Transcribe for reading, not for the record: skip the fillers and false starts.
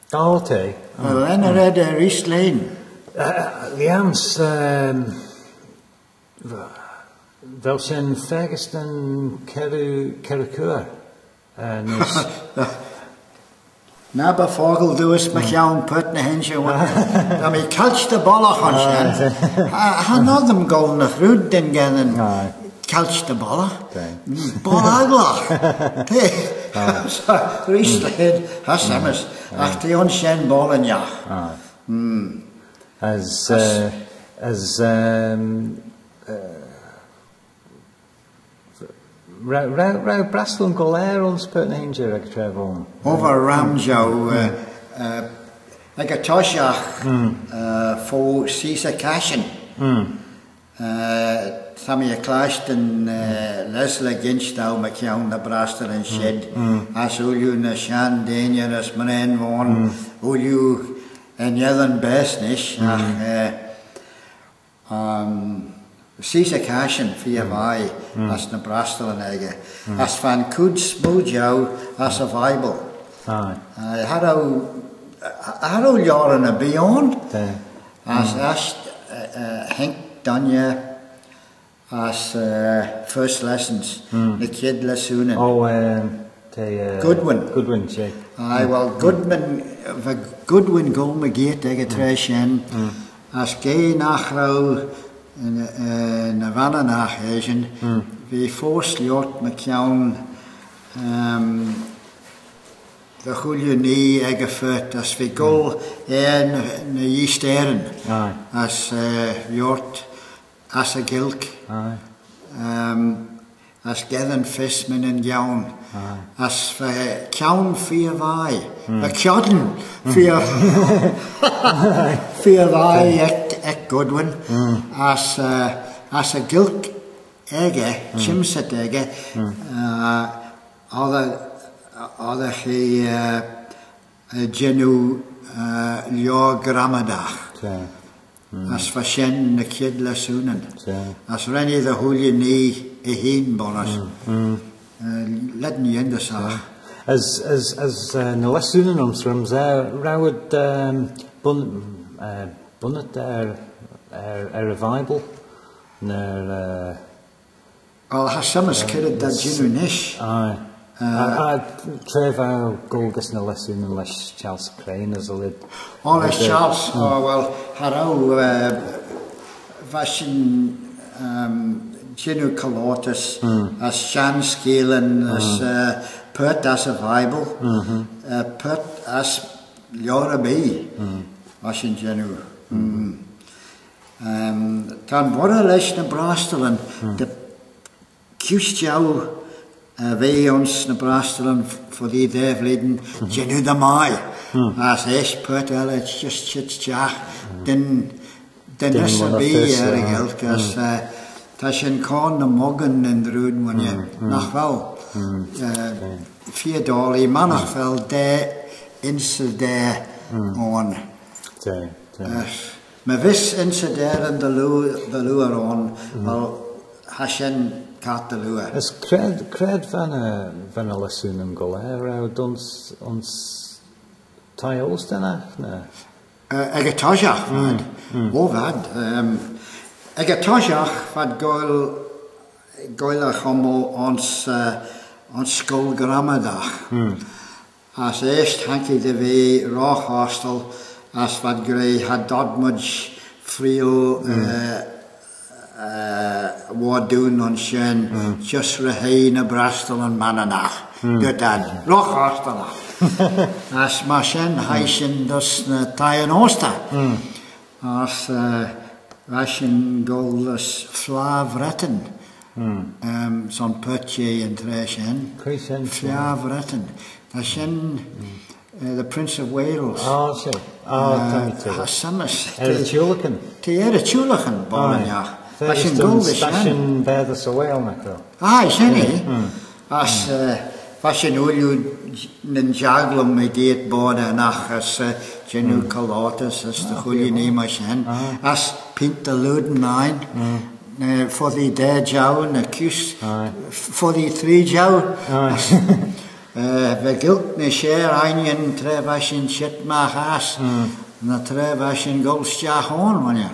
Dalte. Wel, en red Rieslein. Liams, wel zijn vergesten kerukeur. Na bevogel dus met jouw put naar hen zo. Dan ik catch de ballen gaan zijn. Han had hem golden groot den gaan. Catch de ballen. Balaglag. Rieslein. Has hem ach die ons zijn ballen ja. As Rau Brastel and Coloayrtys ons put Nanger ag trefon. Over Ramjo, like a toshach for Caesar Cashin. Sammy a clashed and Leslie Ginstow, McKeown, the Brastel and Shed, as Ulu na Shan, Daniel, as Manen Vaughan, Ulu and Yellan Besnish, Caesar Cashin, Fia Vai, as na Brastel and Egge, as Van Coods Mojo, as a Bible. Harrow Joran a beyond, as Henk Danya. As first lessons, the kid lesson. Oh, Goodwin. Goodwin, Jake. Aye, well, Goodwin go me gate ag a tresh en, as gay nachrau na vanna nach Asian, vi forced liot McKeown the chulio ni ag a foot, as vi go na yisteren, as liot. As a gilk, as Gethin Fistman and Jaun, as Caun Fia Vai, a Codden Fia Vai ek Goodwin, as a gilk ege, chimset ege, other he genu lio gramadach. As fashion the kid lasunen. As renny the holy knee a heen bonus. Letting you in the sach. As na lasunen omstrums rawd bunnet revival. Al has summers kidded that ginu nish. Trevor Golgus na lesson and les Charles Crane as a lid. Oh, les Charles. Oh, well, harrow fashion ginu Coloayrtys as Shan Skeelan as Pert as a Bible, Pert as Yorabi, fashion ginu. Tan bora les na Brastel the Custjau. Wij ons na Brastel voor die devleden, genu de mai. As echt put wel het just chitchach, dan is er bij geld, als dat je kan de morgen in de rood wanneer nog wel $4 maar nog wel daar in ze daar aan. Maar wist in ze daar in de loer aan, wel has je kat de loer. Is cred van een lesson in Coloayrtys ons tails dan Ag toshach vad, vad. Ag toshach vad goil chomo ons skol gramadach. As eerst hanky de we roch hostel as vad grey had dodmudge friel wat doen on shen just rehein a Brastel and Mananach. Good dad, roch hostel. As ma shen heishen dus na taien osta. As rashen golus flavretten. Zo'n putje in treshen. Flavretten. Dat shen the Prince of Wales. Oh, so. Oh, Hassamus. Chulican. Te Chulican, Bonja. Rashen golus shen. Rashen bedders a whale, Macro. Ah, shen he. As fashion ulju ninjaglum me deed bode nach as genu Coloayrtys as the chulje name shen as pint the luden nine for the day jow and the cus for the 3 jow Fe gilt na sér ainion tref sy'n siet mach as, na tref sy'n golstiach hon, man ja.